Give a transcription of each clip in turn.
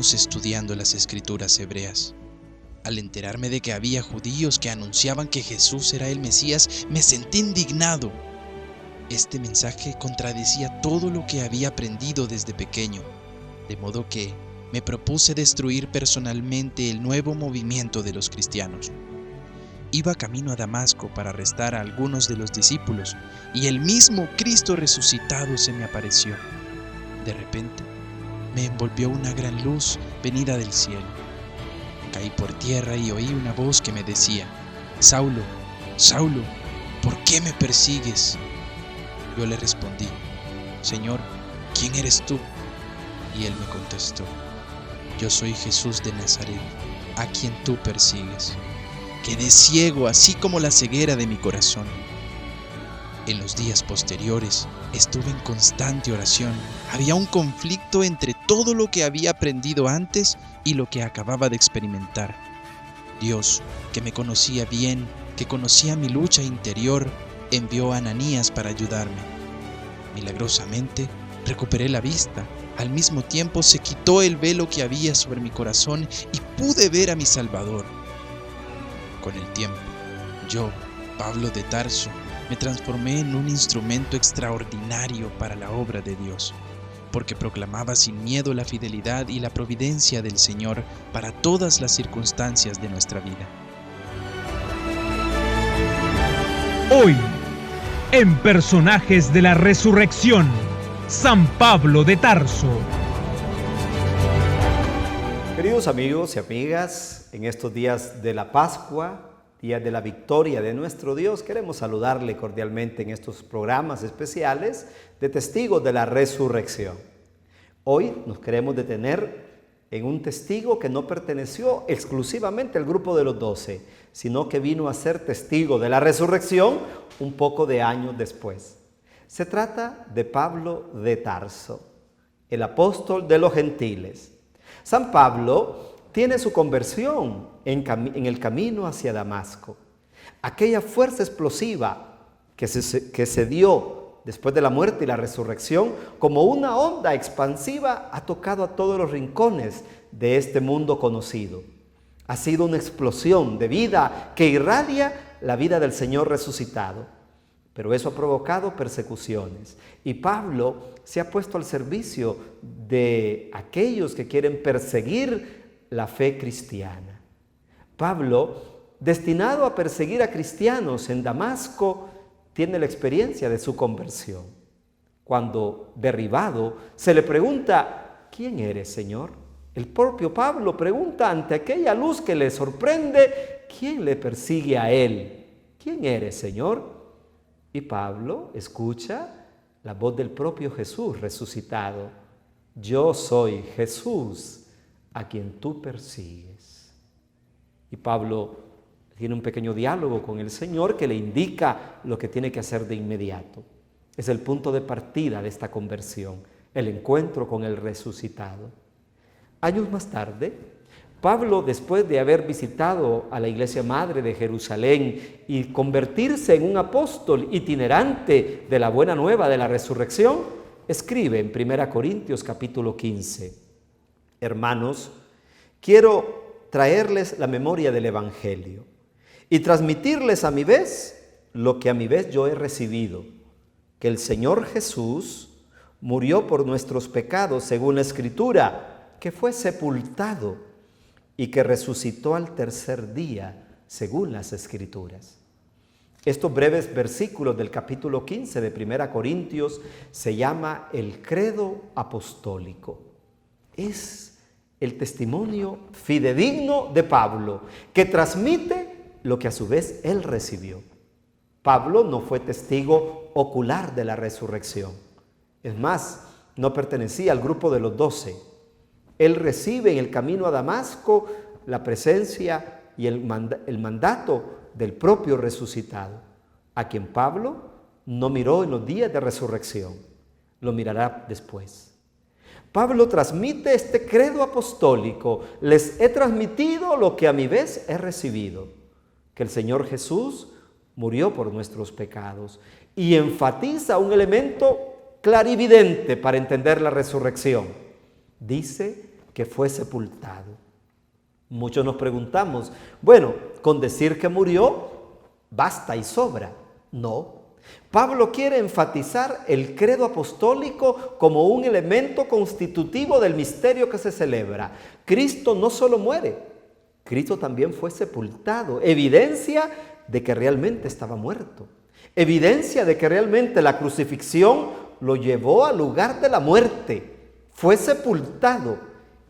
años estudiando las escrituras hebreas. Al enterarme de que había judíos que anunciaban que Jesús era el Mesías, me sentí indignado. Este mensaje contradecía todo lo que había aprendido desde pequeño, de modo que me propuse destruir personalmente el nuevo movimiento de los cristianos. Iba camino a Damasco para arrestar a algunos de los discípulos, y el mismo Cristo resucitado se me apareció. De repente, me envolvió una gran luz venida del cielo. Caí por tierra y oí una voz que me decía: «Saulo, Saulo, ¿por qué me persigues?». Yo le respondí: «Señor, ¿quién eres tú?». Y él me contestó: «Yo soy Jesús de Nazaret, a quien tú persigues». Quedé ciego, así como la ceguera de mi corazón. En los días posteriores, estuve en constante oración. Había un conflicto entre todo lo que había aprendido antes y lo que acababa de experimentar. Dios, que me conocía bien, que conocía mi lucha interior, envió a Ananías para ayudarme. Milagrosamente, recuperé la vista. Al mismo tiempo, se quitó el velo que había sobre mi corazón y pude ver a mi Salvador. Con el tiempo, yo, Pablo de Tarso, me transformé en un instrumento extraordinario para la obra de Dios, porque proclamaba sin miedo la fidelidad y la providencia del Señor para todas las circunstancias de nuestra vida. Hoy, en Personajes de la Resurrección, San Pablo de Tarso. Queridos amigos y amigas, en estos días de la Pascua, días de la victoria de nuestro Dios, queremos saludarle cordialmente en estos programas especiales de Testigos de la Resurrección. Hoy nos queremos detener en un testigo que no perteneció exclusivamente al grupo de los 12, sino que vino a ser testigo de la resurrección un poco de años después. Se trata de Pablo de Tarso, el apóstol de los gentiles. San Pablo tiene su conversión en el camino hacia Damasco. Aquella fuerza explosiva que se dio después de la muerte y la resurrección, como una onda expansiva, ha tocado a todos los rincones de este mundo conocido. Ha sido una explosión de vida que irradia la vida del Señor resucitado. Pero eso ha provocado persecuciones. Y Pablo se ha puesto al servicio de aquellos que quieren perseguir la fe cristiana. Pablo, destinado a perseguir a cristianos en Damasco, tiene la experiencia de su conversión. Cuando derribado, se le pregunta: ¿quién eres, Señor? El propio Pablo pregunta ante aquella luz que le sorprende: ¿quién le persigue a él? ¿Quién eres, Señor? Y Pablo escucha la voz del propio Jesús resucitado: yo soy Jesús a quien tú persigues. Y Pablo tiene un pequeño diálogo con el Señor que le indica lo que tiene que hacer de inmediato. Es el punto de partida de esta conversión, el encuentro con el resucitado. Años más tarde, Pablo, después de haber visitado a la iglesia madre de Jerusalén y convertirse en un apóstol itinerante de la buena nueva de la resurrección, escribe en 1 Corintios capítulo 15: hermanos, quiero traerles la memoria del Evangelio y transmitirles a mi vez lo que a mi vez yo he recibido, que el Señor Jesús murió por nuestros pecados según la Escritura, que fue sepultado y que resucitó al tercer día, según las Escrituras. Estos breves versículos del capítulo 15 de 1 Corintios se llama el credo apostólico. Es el testimonio fidedigno de Pablo, que transmite lo que a su vez él recibió. Pablo no fue testigo ocular de la resurrección. Es más, no pertenecía al grupo de los 12. Él recibe en el camino a Damasco la presencia y el mandato del propio resucitado, a quien Pablo no miró en los días de resurrección, lo mirará después. Pablo transmite este credo apostólico: les he transmitido lo que a mi vez he recibido, que el Señor Jesús murió por nuestros pecados, y enfatiza un elemento clarividente para entender la resurrección. Dice que fue sepultado. Muchos nos preguntamos, bueno, con decir que murió, basta y sobra. No. Pablo quiere enfatizar el credo apostólico como un elemento constitutivo del misterio que se celebra. Cristo no solo muere, Cristo también fue sepultado, evidencia de que realmente estaba muerto, evidencia de que realmente la crucifixión lo llevó al lugar de la muerte, fue sepultado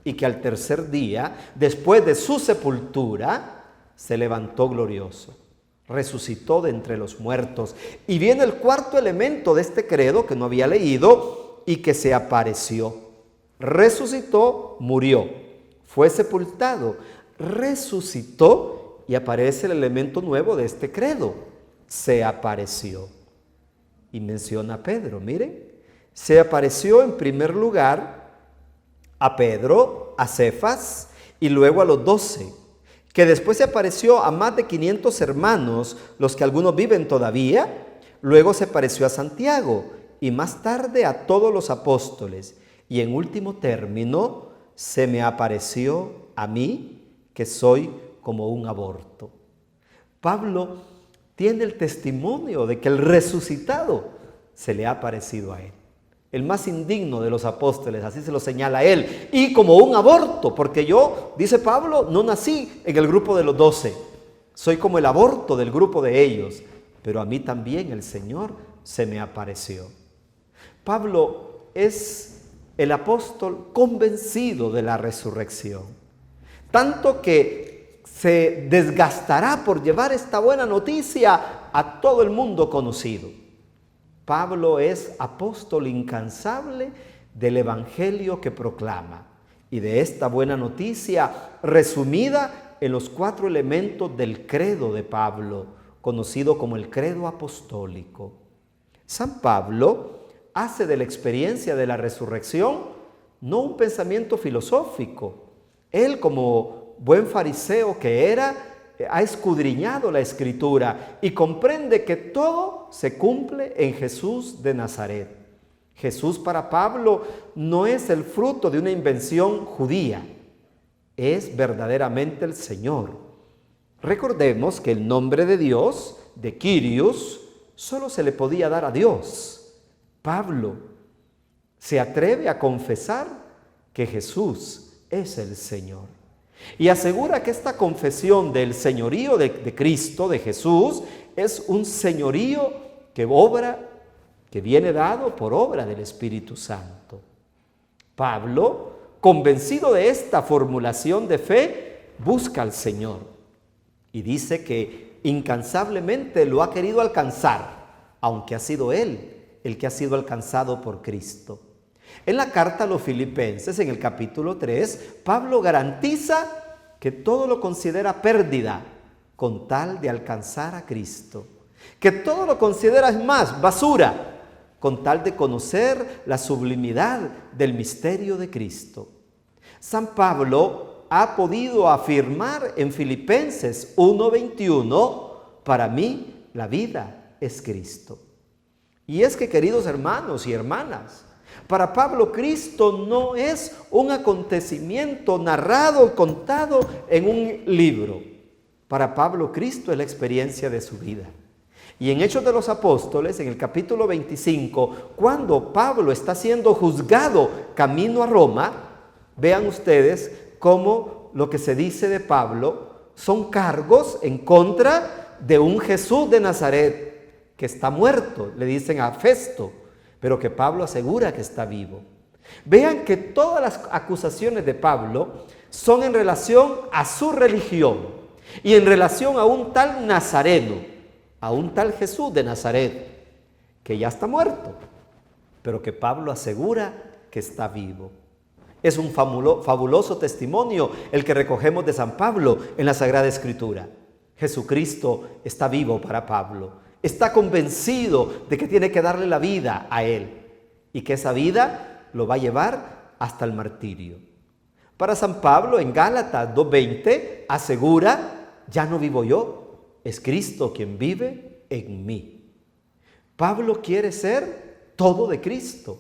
y que al tercer día, después de su sepultura, se levantó glorioso. Resucitó de entre los muertos. Y viene el cuarto elemento de este credo que no había leído y que se apareció. Resucitó, murió, fue sepultado, resucitó y aparece el elemento nuevo de este credo. Se apareció. Y menciona a Pedro, miren, se apareció en primer lugar a Pedro, a Cefas y luego a los 12. Que después se apareció a más de 500 hermanos, los que algunos viven todavía, luego se apareció a Santiago y más tarde a todos los apóstoles. Y en último término, se me apareció a mí, que soy como un aborto. Pablo tiene el testimonio de que el resucitado se le ha aparecido a él. El más indigno de los apóstoles, así se lo señala a él, y como un aborto, porque yo, dice Pablo, no nací en el grupo de los 12, soy como el aborto del grupo de ellos, pero a mí también el Señor se me apareció. Pablo es el apóstol convencido de la resurrección, tanto que se desgastará por llevar esta buena noticia a todo el mundo conocido. Pablo es apóstol incansable del evangelio que proclama y de esta buena noticia resumida en los 4 elementos del credo de Pablo, conocido como el credo apostólico. San Pablo hace de la experiencia de la resurrección no un pensamiento filosófico. Él, como buen fariseo que era, ha escudriñado la Escritura y comprende que todo se cumple en Jesús de Nazaret. Jesús para Pablo no es el fruto de una invención judía, es verdaderamente el Señor. Recordemos que el nombre de Dios, de Kyrios, solo se le podía dar a Dios. Pablo se atreve a confesar que Jesús es el Señor. Y asegura que esta confesión del señorío de Cristo, de Jesús, es un señorío que viene dado por obra del Espíritu Santo. Pablo, convencido de esta formulación de fe, busca al Señor y dice que incansablemente lo ha querido alcanzar, aunque ha sido Él el que ha sido alcanzado por Cristo. En la carta a los Filipenses, en el capítulo 3, Pablo garantiza que todo lo considera pérdida con tal de alcanzar a Cristo. Que todo lo considera, es más, basura, con tal de conocer la sublimidad del misterio de Cristo. San Pablo ha podido afirmar en Filipenses 1:21, para mí la vida es Cristo. Y es que, queridos hermanos y hermanas, para Pablo, Cristo no es un acontecimiento narrado, contado en un libro. Para Pablo, Cristo es la experiencia de su vida. Y en Hechos de los Apóstoles, en el capítulo 25, cuando Pablo está siendo juzgado camino a Roma, vean ustedes cómo lo que se dice de Pablo son cargos en contra de un Jesús de Nazaret que está muerto, le dicen a Festo, pero que Pablo asegura que está vivo. Vean que todas las acusaciones de Pablo son en relación a su religión y en relación a un tal Nazareno, a un tal Jesús de Nazaret, que ya está muerto, pero que Pablo asegura que está vivo. Es un fabuloso testimonio el que recogemos de San Pablo en la Sagrada Escritura. Jesucristo está vivo para Pablo. Está convencido de que tiene que darle la vida a él y que esa vida lo va a llevar hasta el martirio. Para San Pablo, en Gálatas 2:20, asegura, ya no vivo yo, es Cristo quien vive en mí. Pablo quiere ser todo de Cristo.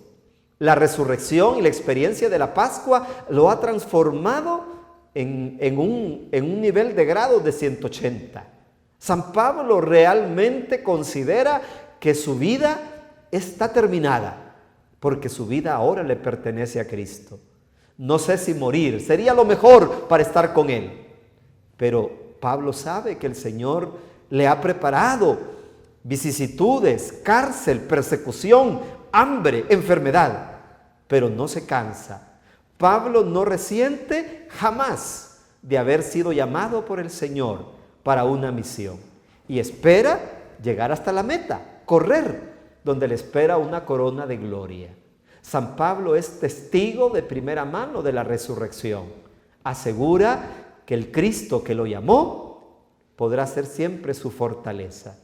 La resurrección y la experiencia de la Pascua lo ha transformado en un nivel de grado de 180. San Pablo realmente considera que su vida está terminada, porque su vida ahora le pertenece a Cristo. No sé si morir sería lo mejor para estar con Él, pero Pablo sabe que el Señor le ha preparado vicisitudes, cárcel, persecución, hambre, enfermedad, pero no se cansa. Pablo no resiente jamás de haber sido llamado por el Señor para una misión y espera llegar hasta la meta, correr, donde le espera una corona de gloria. San Pablo es testigo de primera mano de la resurrección. Asegura que el Cristo que lo llamó podrá ser siempre su fortaleza.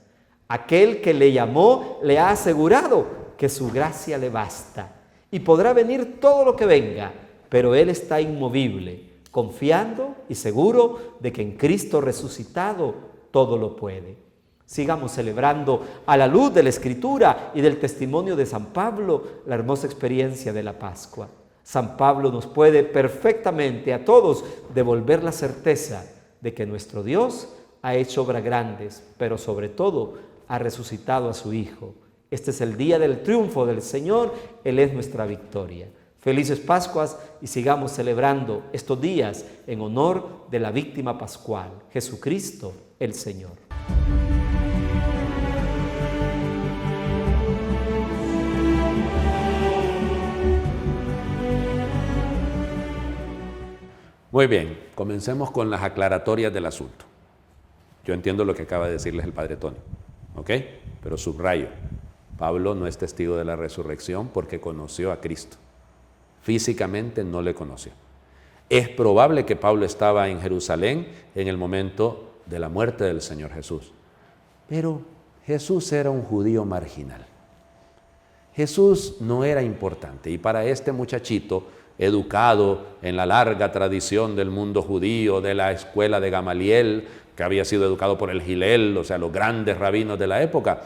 Aquel que le llamó le ha asegurado que su gracia le basta y podrá venir todo lo que venga, pero él está inmovible, confiando y seguro de que en Cristo resucitado todo lo puede. Sigamos celebrando a la luz de la Escritura y del testimonio de San Pablo la hermosa experiencia de la Pascua. San Pablo nos puede perfectamente a todos devolver la certeza de que nuestro Dios ha hecho obras grandes, pero sobre todo ha resucitado a su Hijo. Este es el día del triunfo del Señor, Él es nuestra victoria. Felices Pascuas y sigamos celebrando estos días en honor de la víctima pascual, Jesucristo el Señor. Muy bien, comencemos con las aclaratorias del asunto. Yo entiendo lo que acaba de decirles el Padre Tony, ¿ok? Pero subrayo, Pablo no es testigo de la resurrección porque conoció a Cristo. Físicamente no le conoció. Es probable que Pablo estaba en Jerusalén en el momento de la muerte del Señor Jesús. Pero Jesús era un judío marginal. Jesús no era importante y para este muchachito, educado en la larga tradición del mundo judío, de la escuela de Gamaliel, que había sido educado por el Gilel, o sea, los grandes rabinos de la época,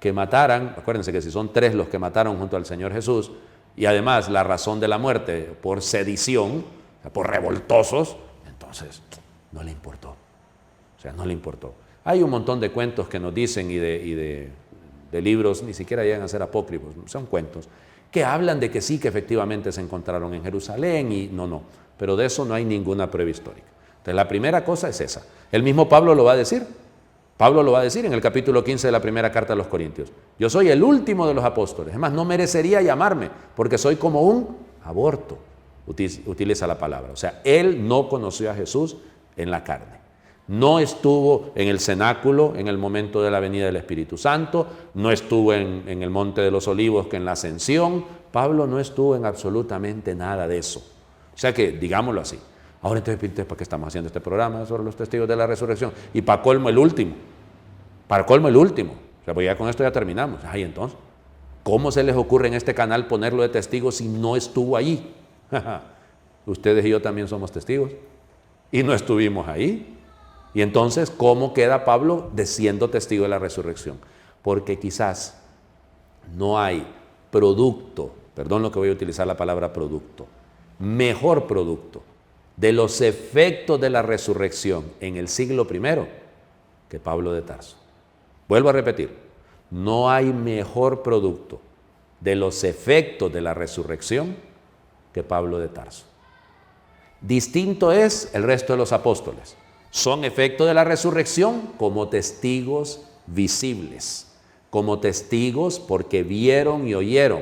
que mataran, acuérdense que si son 3 los que mataron junto al Señor Jesús, y además la razón de la muerte por sedición, por revoltosos, entonces no le importó, o sea, no le importó. Hay un montón de cuentos que nos dicen y de libros, ni siquiera llegan a ser apócrifos, son cuentos, que hablan de que sí, que efectivamente se encontraron en Jerusalén y no, pero de eso no hay ninguna prueba histórica. Entonces la primera cosa es esa. El mismo Pablo lo va a decir. Pablo lo va a decir en el capítulo 15 de la primera carta a los Corintios. Yo soy el último de los apóstoles. Es más, no merecería llamarme porque soy como un aborto. Utiliza la palabra. O sea, él no conoció a Jesús en la carne. No estuvo en el cenáculo en el momento de la venida del Espíritu Santo, no estuvo en el Monte de los Olivos que en la Ascensión. Pablo no estuvo en absolutamente nada de eso. O sea que, digámoslo así. Ahora entonces, ¿para qué estamos haciendo este programa sobre los testigos de la resurrección? Y para colmo el último. Para colmo el último. O sea, pues ya con esto ya terminamos. Ay, entonces, ¿cómo se les ocurre en este canal ponerlo de testigo si no estuvo ahí? Ustedes y yo también somos testigos. Y no estuvimos ahí. Y entonces, ¿cómo queda Pablo siendo testigo de la resurrección? Porque quizás no hay producto, perdón lo que voy a utilizar la palabra producto, mejor producto de los efectos de la resurrección en el siglo I que Pablo de Tarso. Vuelvo a repetir, no hay mejor producto de los efectos de la resurrección que Pablo de Tarso. Distinto es el resto de los apóstoles. Son efecto de la resurrección como testigos visibles, como testigos porque vieron y oyeron,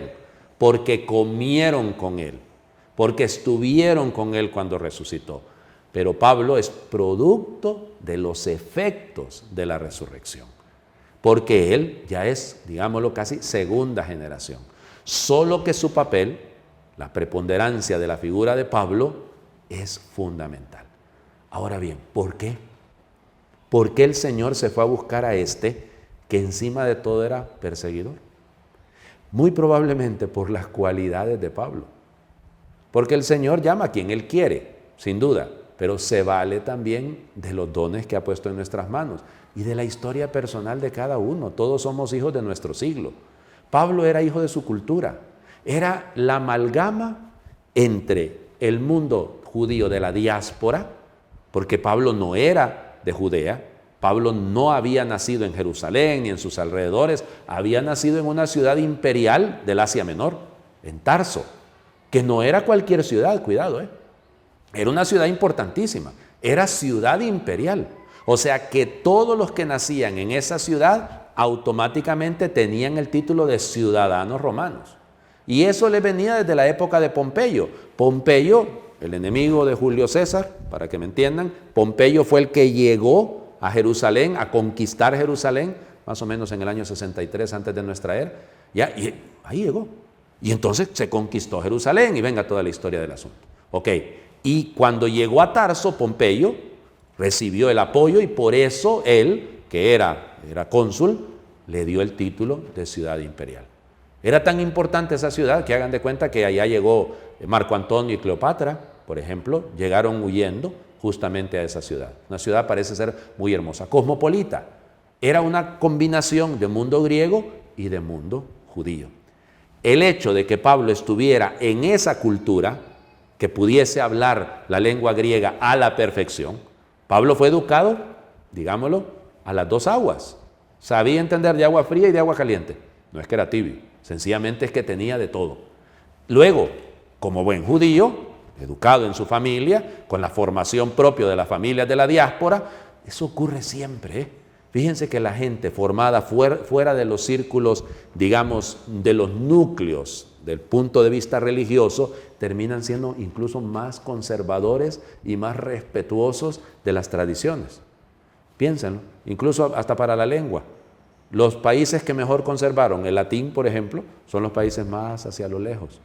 porque comieron con Él, porque estuvieron con Él cuando resucitó. Pero Pablo es producto de los efectos de la resurrección, porque él ya es, digámoslo casi, segunda generación. Solo que su papel, la preponderancia de la figura de Pablo, es fundamental. Ahora bien, ¿por qué? ¿Por qué el Señor se fue a buscar a este que encima de todo era perseguidor? Muy probablemente por las cualidades de Pablo. Porque el Señor llama a quien Él quiere, sin duda, pero se vale también de los dones que ha puesto en nuestras manos y de la historia personal de cada uno. Todos somos hijos de nuestro siglo. Pablo era hijo de su cultura. era la amalgama entre el mundo judío de la diáspora, porque Pablo no era de Judea, Pablo no había nacido en Jerusalén ni en sus alrededores, había nacido en una ciudad imperial del Asia Menor, en Tarso, que no era cualquier ciudad, cuidado, era una ciudad importantísima, era ciudad imperial. O sea que todos los que nacían en esa ciudad automáticamente tenían el título de ciudadanos romanos. Y eso le venía desde la época de Pompeyo. Pompeyo, el enemigo de Julio César, para que me entiendan, Pompeyo fue el que llegó a Jerusalén, a conquistar Jerusalén, más o menos en el año 63 antes de nuestra era. Y ahí llegó. Y entonces se conquistó Jerusalén y venga toda la historia del asunto. Ok, y cuando llegó a Tarso, Pompeyo recibió el apoyo y por eso él, que era cónsul, le dio el título de ciudad imperial. Era tan importante esa ciudad que hagan de cuenta que allá llegó Marco Antonio y Cleopatra, por ejemplo, llegaron huyendo justamente a esa ciudad. Una ciudad parece ser muy hermosa, cosmopolita. Era una combinación de mundo griego y de mundo judío. El hecho de que Pablo estuviera en esa cultura, que pudiese hablar la lengua griega a la perfección, Pablo fue educado, digámoslo, a las dos aguas. Sabía entender de agua fría y de agua caliente. No es que era tibio, sencillamente es que tenía de todo. Luego, como buen judío, educado en su familia, con la formación propia de las familias de la diáspora, eso ocurre siempre. Fíjense que la gente formada fuera de los círculos, digamos, de los núcleos del punto de vista religioso, terminan siendo incluso más conservadores y más respetuosos de las tradiciones. Piénsenlo, incluso hasta para la lengua. Los países que mejor conservaron el latín, por ejemplo, son los países más hacia lo lejos.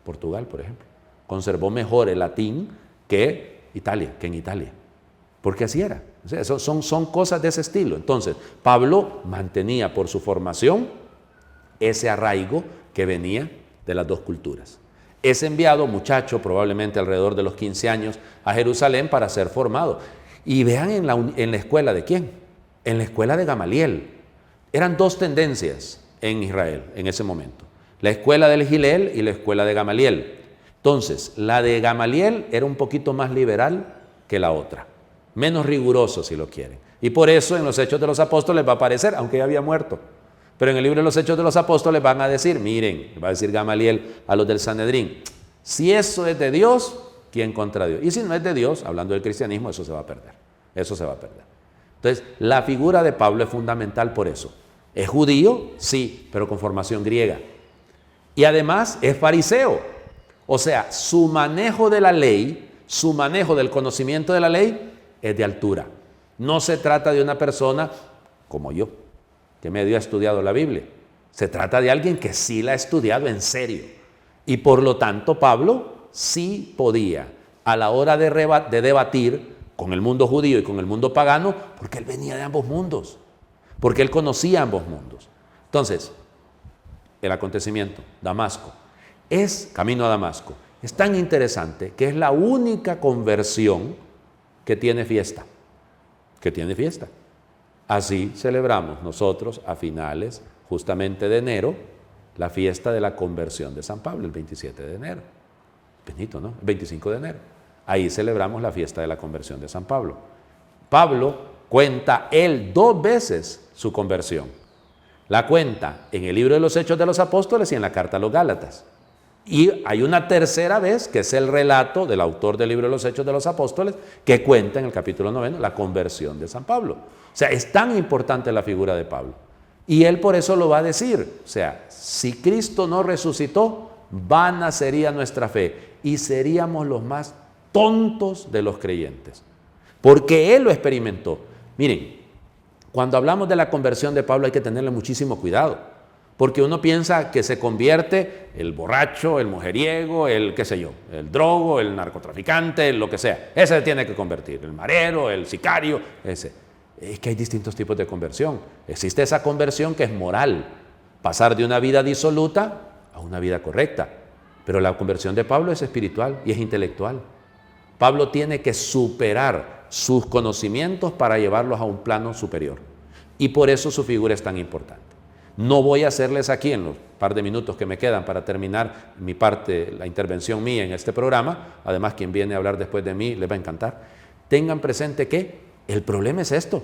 Portugal, por ejemplo, conservó mejor el latín que en Italia. Porque así era. O sea, son cosas de ese estilo. Entonces, Pablo mantenía por su formación ese arraigo que venía de las dos culturas. Es enviado, muchacho, probablemente alrededor de los 15 años, a Jerusalén para ser formado. Y vean en la escuela de quién. En la escuela de Gamaliel. Eran dos tendencias en Israel en ese momento. La escuela del Gilel y la escuela de Gamaliel. Entonces, la de Gamaliel era un poquito más liberal que la otra. Menos riguroso, si lo quieren. Y por eso en los Hechos de los Apóstoles va a aparecer, aunque ya había muerto. Pero en el libro de los Hechos de los Apóstoles van a decir, miren, va a decir Gamaliel a los del Sanedrín, si eso es de Dios, ¿quién contra Dios? Y si no es de Dios, hablando del cristianismo, eso se va a perder. Eso se va a perder. Entonces, la figura de Pablo es fundamental por eso. ¿Es judío? Sí, pero con formación griega. Y además es fariseo. O sea, su manejo de la ley, su manejo del conocimiento de la ley es de altura. No se trata de una persona como yo, que medio ha estudiado la Biblia. Se trata de alguien que sí la ha estudiado en serio. Y por lo tanto, Pablo sí podía, a la hora de debatir con el mundo judío y con el mundo pagano, porque él venía de ambos mundos, porque él conocía ambos mundos. Entonces, el acontecimiento, Damasco, es camino a Damasco. Es tan interesante que es la única conversión que tiene fiesta. Así celebramos nosotros a finales justamente de enero la fiesta de la conversión de San Pablo, el 27 de enero. Benito, ¿no? El 25 de enero. Ahí celebramos la fiesta de la conversión de San Pablo. Pablo cuenta él 2 veces su conversión. La cuenta en el libro de los Hechos de los Apóstoles y en la carta a los Gálatas. Y hay una tercera vez, que es el relato del autor del libro de los Hechos de los Apóstoles, que cuenta en el capítulo 9 la conversión de San Pablo. O sea, es tan importante la figura de Pablo. Y él por eso lo va a decir. O sea, si Cristo no resucitó, vana sería nuestra fe y seríamos los más tontos de los creyentes. Porque él lo experimentó. Miren, cuando hablamos de la conversión de Pablo hay que tenerle muchísimo cuidado. Porque uno piensa que se convierte el borracho, el mujeriego, el qué sé yo, el drogo, el narcotraficante, lo que sea. Ese se tiene que convertir, el marero, el sicario, ese. Es que hay distintos tipos de conversión. Existe esa conversión que es moral, pasar de una vida disoluta a una vida correcta. Pero la conversión de Pablo es espiritual y es intelectual. Pablo tiene que superar sus conocimientos para llevarlos a un plano superior. Y por eso su figura es tan importante. No voy a hacerles aquí, en los par de minutos que me quedan para terminar mi parte, la intervención mía en este programa, además quien viene a hablar después de mí les va a encantar, tengan presente que el problema es esto,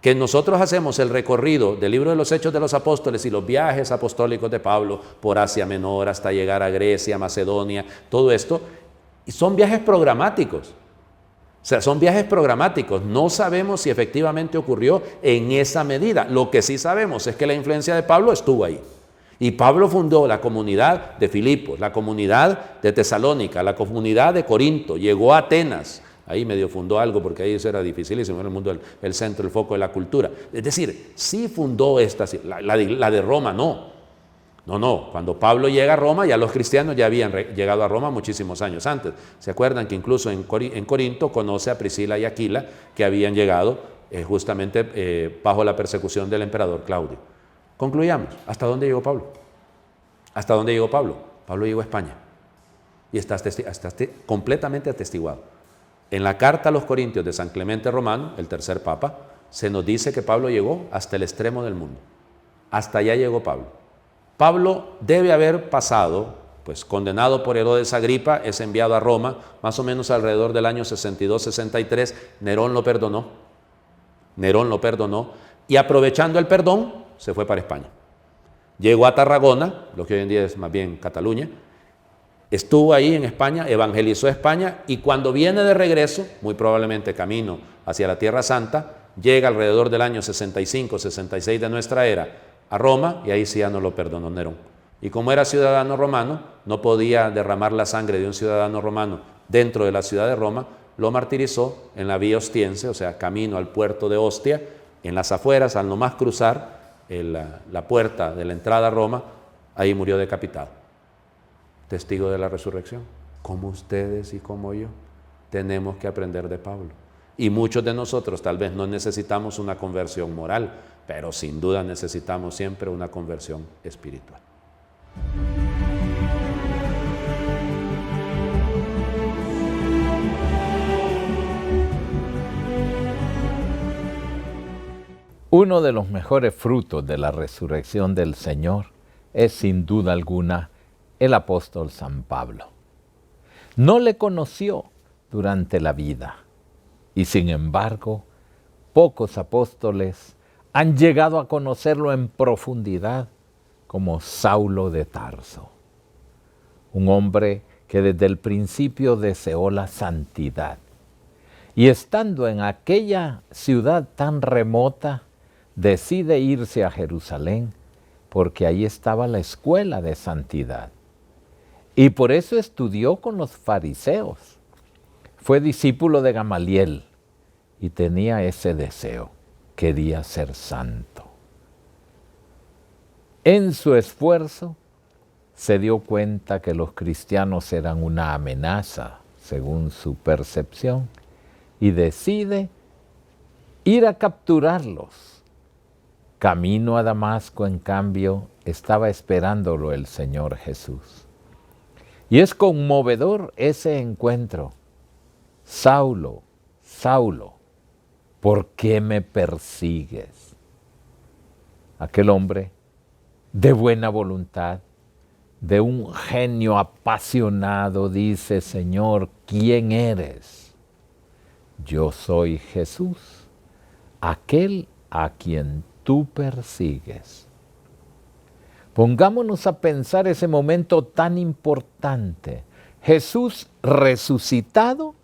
que nosotros hacemos el recorrido del libro de los Hechos de los Apóstoles y los viajes apostólicos de Pablo por Asia Menor hasta llegar a Grecia, Macedonia, todo esto, y son viajes programáticos. O sea, son viajes programáticos. No sabemos si efectivamente ocurrió en esa medida. Lo que sí sabemos es que la influencia de Pablo estuvo ahí. Y Pablo fundó la comunidad de Filipos, la comunidad de Tesalónica, la comunidad de Corinto, llegó a Atenas. Ahí medio fundó algo porque ahí eso era dificilísimo, era el mundo, el centro, el foco de la cultura. Es decir, sí fundó esta, la de Roma no. No, cuando Pablo llega a Roma, ya los cristianos ya habían llegado a Roma muchísimos años antes. ¿Se acuerdan que incluso en Corinto conoce a Priscila y Aquila, que habían llegado justamente bajo la persecución del emperador Claudio? Concluyamos. ¿Hasta dónde llegó Pablo? ¿Hasta dónde llegó Pablo? Pablo llegó a España y está completamente atestiguado. En la carta a los Corintios de San Clemente Romano, el tercer papa, se nos dice que Pablo llegó hasta el extremo del mundo. Hasta allá llegó Pablo. Pablo debe haber pasado, pues condenado por Herodes Agripa, es enviado a Roma, más o menos alrededor del año 62-63, Nerón lo perdonó, y aprovechando el perdón, se fue para España. Llegó a Tarragona, lo que hoy en día es más bien Cataluña, estuvo ahí en España, evangelizó España, y cuando viene de regreso, muy probablemente camino hacia la Tierra Santa, llega alrededor del año 65-66 de nuestra era, a Roma, y ahí sí ya no lo perdonó Nerón. Y como era ciudadano romano, no podía derramar la sangre de un ciudadano romano dentro de la ciudad de Roma, lo martirizó en la vía Ostiense, o sea, camino al puerto de Ostia, en las afueras, al nomás cruzar la puerta de la entrada a Roma, ahí murió decapitado. Testigo de la resurrección. Como ustedes y como yo, tenemos que aprender de Pablo. Y muchos de nosotros tal vez no necesitamos una conversión moral, pero sin duda necesitamos siempre una conversión espiritual. Uno de los mejores frutos de la resurrección del Señor es sin duda alguna el apóstol San Pablo. No le conoció durante la vida y sin embargo pocos apóstoles han llegado a conocerlo en profundidad como Saulo de Tarso, un hombre que desde el principio deseó la santidad y estando en aquella ciudad tan remota decide irse a Jerusalén porque ahí estaba la escuela de santidad y por eso estudió con los fariseos. Fue discípulo de Gamaliel y tenía ese deseo. Quería ser santo. En su esfuerzo se dio cuenta que los cristianos eran una amenaza, según su percepción, y decide ir a capturarlos. Camino a Damasco, en cambio, estaba esperándolo el Señor Jesús. Y es conmovedor ese encuentro. Saulo, Saulo, ¿por qué me persigues? Aquel hombre de buena voluntad, de un genio apasionado, dice: Señor, ¿quién eres? Yo soy Jesús, aquel a quien tú persigues. Pongámonos a pensar ese momento tan importante. Jesús resucitado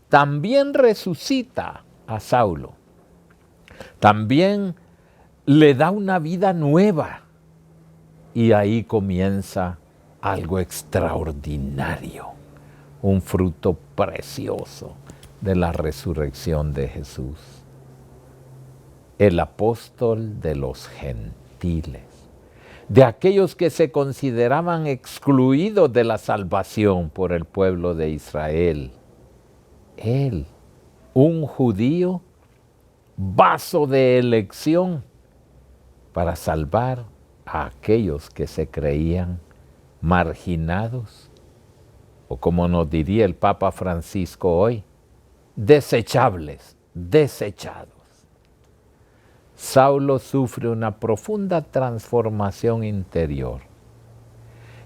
también resucita a Saulo. También le da una vida nueva. Y ahí comienza algo extraordinario, un fruto precioso de la resurrección de Jesús. El apóstol de los gentiles, de aquellos que se consideraban excluidos de la salvación por el pueblo de Israel. Él, un judío, vaso de elección para salvar a aquellos que se creían marginados, o como nos diría el Papa Francisco hoy, desechables, desechados. Saulo sufre una profunda transformación interior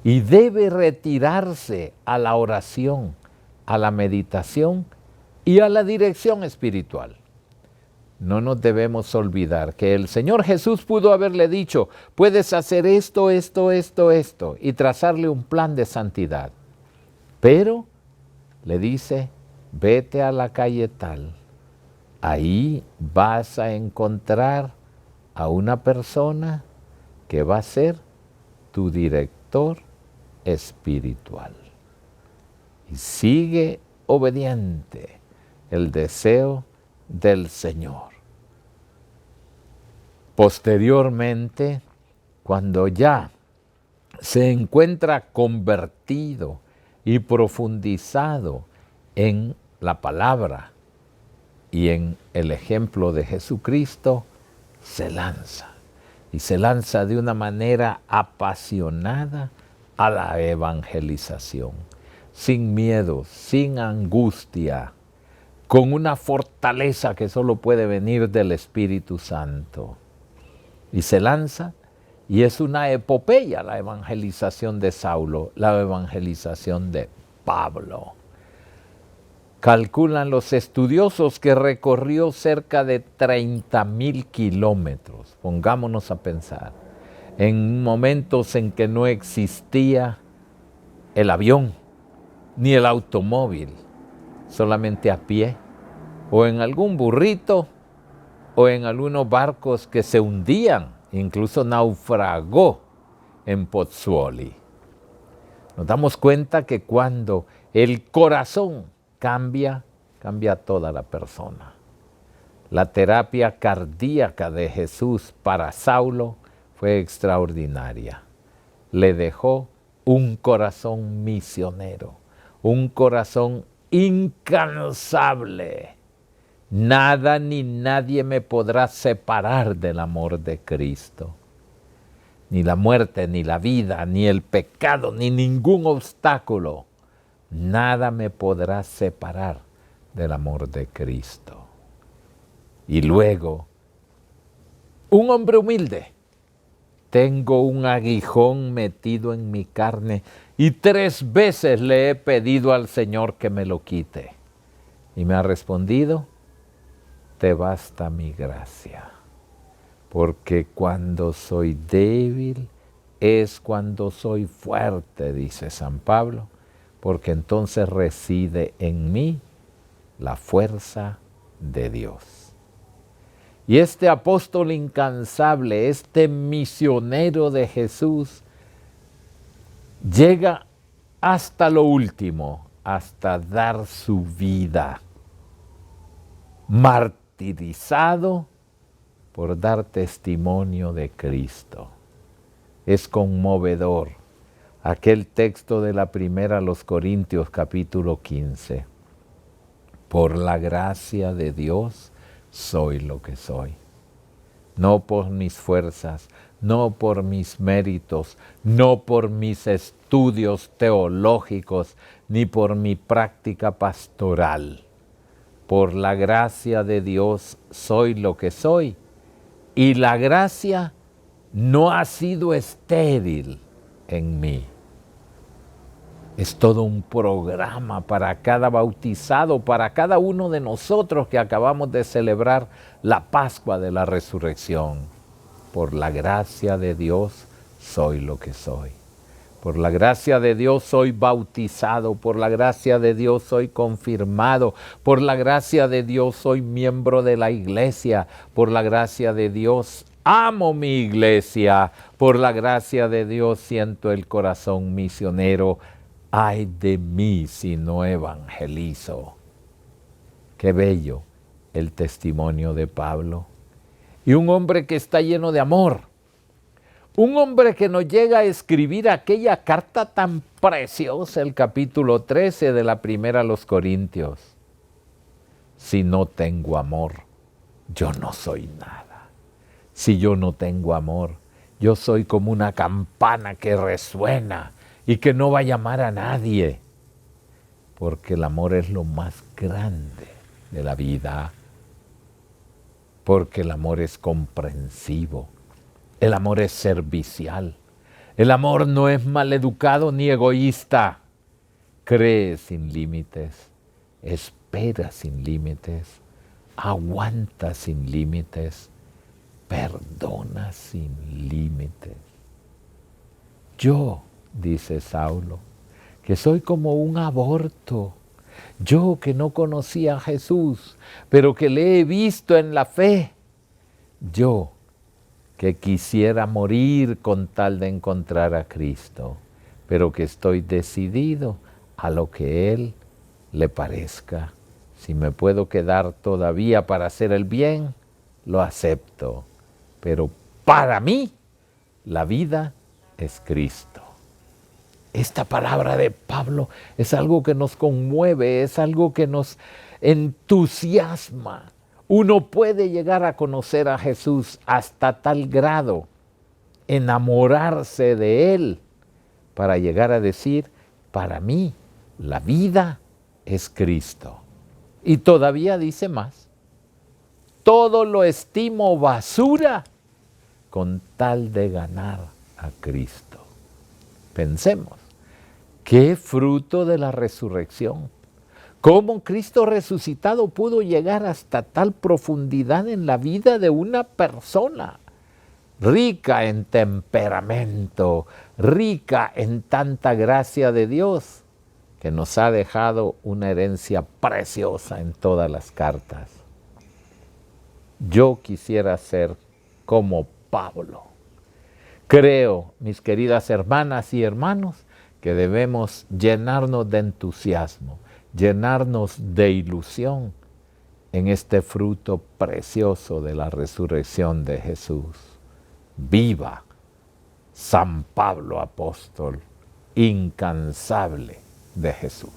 y debe retirarse a la oración, a la meditación y a la dirección espiritual. No nos debemos olvidar que el Señor Jesús pudo haberle dicho, puedes hacer esto, esto, esto, esto, y trazarle un plan de santidad. Pero le dice, vete a la calle tal, ahí vas a encontrar a una persona que va a ser tu director espiritual. Y sigue obediente el deseo del Señor. Posteriormente, cuando ya se encuentra convertido y profundizado en la palabra y en el ejemplo de Jesucristo, se lanza. Y se lanza de una manera apasionada a la evangelización, sin miedo, sin angustia, con una fortaleza que solo puede venir del Espíritu Santo. Y se lanza, y es una epopeya la evangelización de Saulo, la evangelización de Pablo. Calculan los estudiosos que recorrió cerca de 30,000 kilómetros. Pongámonos a pensar, en momentos en que no existía el avión ni el automóvil, solamente a pie, o en algún burrito, o en algunos barcos que se hundían, incluso naufragó en Pozzuoli. Nos damos cuenta que cuando el corazón cambia toda la persona. La terapia cardíaca de Jesús para Saulo fue extraordinaria. Le dejó un corazón misionero, un corazón incansable. Nada ni nadie me podrá separar del amor de Cristo. Ni la muerte, ni la vida, ni el pecado, ni ningún obstáculo. Nada me podrá separar del amor de Cristo. Y luego, un hombre humilde. Tengo un aguijón metido en mi carne y 3 veces le he pedido al Señor que me lo quite. Y me ha respondido, te basta mi gracia. Porque cuando soy débil es cuando soy fuerte, dice San Pablo, porque entonces reside en mí la fuerza de Dios. Y este apóstol incansable, este misionero de Jesús, llega hasta lo último, hasta dar su vida, martirizado por dar testimonio de Cristo. Es conmovedor aquel texto de la primera a los Corintios capítulo 15. Por la gracia de Dios soy lo que soy. No por mis fuerzas, no por mis méritos, no por mis estudios teológicos, ni por mi práctica pastoral. Por la gracia de Dios soy lo que soy. Y la gracia no ha sido estéril en mí. Es todo un programa para cada bautizado, para cada uno de nosotros que acabamos de celebrar la Pascua de la Resurrección. Por la gracia de Dios soy lo que soy. Por la gracia de Dios soy bautizado, por la gracia de Dios soy confirmado, por la gracia de Dios soy miembro de la iglesia, por la gracia de Dios amo mi iglesia, por la gracia de Dios siento el corazón misionero. Ay de mí si no evangelizo. Qué bello el testimonio de Pablo. Y un hombre que está lleno de amor. Un hombre que nos llega a escribir aquella carta tan preciosa, el capítulo 13 de la primera a los Corintios. Si no tengo amor, yo no soy nada. Si yo no tengo amor, yo soy como una campana que resuena y que no va a llamar a nadie. Porque el amor es lo más grande de la vida. porque el amor es comprensivo, el amor es servicial, el amor no es maleducado ni egoísta, cree sin límites, espera sin límites, aguanta sin límites, perdona sin límites. Yo, dice Saulo, que soy como un aborto, yo que no conocía a Jesús, pero que le he visto en la fe, yo que quisiera morir con tal de encontrar a Cristo, pero que estoy decidido a lo que Él le parezca. Si me puedo quedar todavía para hacer el bien, lo acepto, pero para mí la vida es Cristo. Esta palabra de Pablo es algo que nos conmueve, es algo que nos entusiasma. Uno puede llegar a conocer a Jesús hasta tal grado, enamorarse de Él, para llegar a decir, para mí la vida es Cristo. Y todavía dice más, todo lo estimo basura con tal de ganar a Cristo. Pensemos, ¿qué fruto de la resurrección? ¿Cómo Cristo resucitado pudo llegar hasta tal profundidad en la vida de una persona? Rica en temperamento, rica en tanta gracia de Dios, que nos ha dejado una herencia preciosa en todas las cartas. Yo quisiera ser como Pablo. Creo, mis queridas hermanas y hermanos, que debemos llenarnos de entusiasmo, llenarnos de ilusión en este fruto precioso de la resurrección de Jesús. Viva San Pablo apóstol, incansable de Jesús.